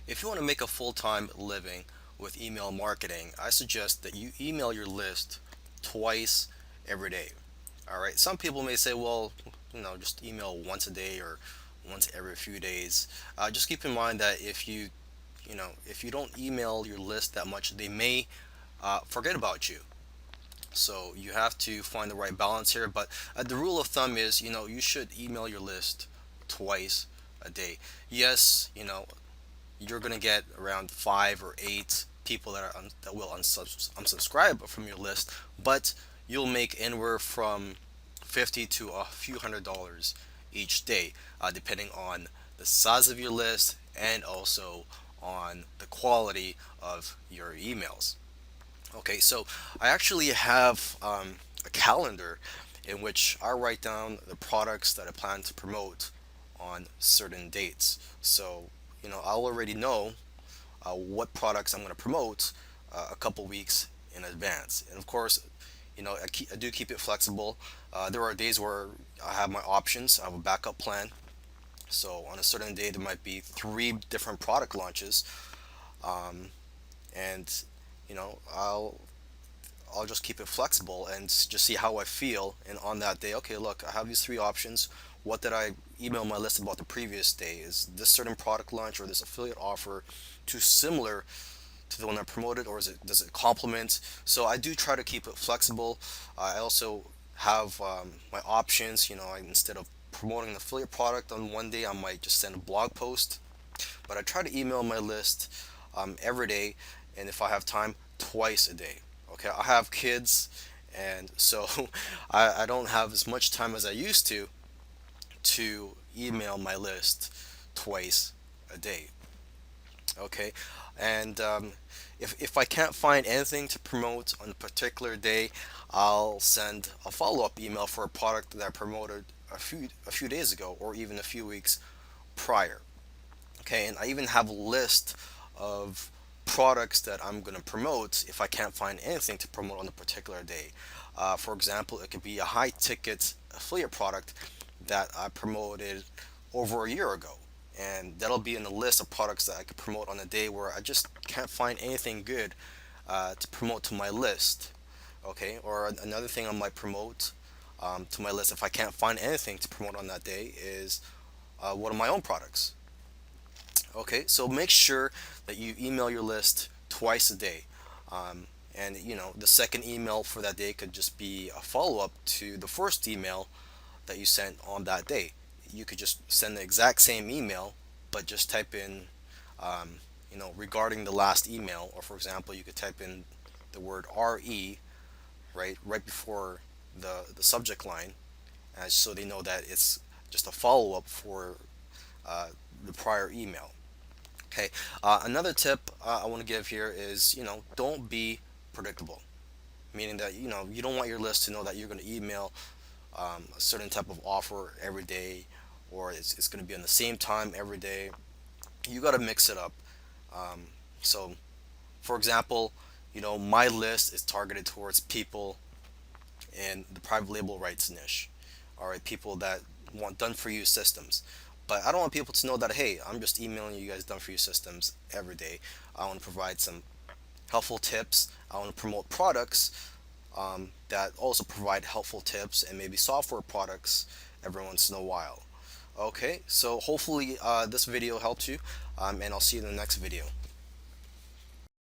If you want to make a full-time living with email marketing, I suggest that you email your list twice every day. All right. Some people may say, well, just email once a day or once every few days. Just keep in mind that if you don't email your list that much, they may forget about you. So you have to find the right balance here. But the rule of thumb is, you should email your list twice a day. Yes, you're gonna get around 5 or 8 people that will unsubscribe from your list, but you'll make anywhere from 50 to a few $100s each day, depending on the size of your list and also on the quality of your emails. Okay, so I actually have a calendar in which I write down the products that I plan to promote on certain dates. So, I'll already know what products I'm going to promote a couple weeks in advance. And of course, I do keep it flexible. There are days where I have my options, I have a backup plan. So on a certain day, there might be 3 different product launches, and I'll just keep it flexible and just see how I feel. And on that day, okay, look, I have these 3 options. What did I email my list about the previous day? Is this certain product launch or this affiliate offer too similar to the one I promoted, or does it complement? So I do try to keep it flexible. I also have my options. Instead of promoting an affiliate product on one day, I might just send a blog post. But I try to email my list every day, and if I have time, twice a day. Okay, I have kids, and so I don't have as much time as I used to email my list twice a day. Okay, and if I can't find anything to promote on a particular day, I'll send a follow-up email for a product that I promoted a few days ago or even a few weeks prior. Okay, and I even have a list of products that I'm going to promote if I can't find anything to promote on a particular day. For example, it could be a high ticket affiliate product that I promoted over a year ago. And that'll be in the list of products that I could promote on a day where I just can't find anything good to promote to my list. Okay, or another thing I might promote to my list if I can't find anything to promote on that day is one of my own products. Okay, so make sure that you email your list twice a day. And the second email for that day could just be a follow up to the first email that you sent on that day. You could just send the exact same email, but just type in, regarding the last email, or for example, you could type in the word RE right before the subject line, so they know that it's just a follow up for uh, the prior email. Okay. Another tip I want to give here is, don't be predictable. Meaning that, you don't want your list to know that you're going to email a certain type of offer every day, or it's going to be on the same time every day. You got to mix it up. So, for example, my list is targeted towards people in the private label rights niche. All right, people that want done for you systems. But I don't want people to know that, hey, I'm just emailing you guys done for you systems every day. I want to provide some helpful tips. I want to promote products that also provide helpful tips, and maybe software products every once in a while. Okay, so hopefully this video helped you, and I'll see you in the next video.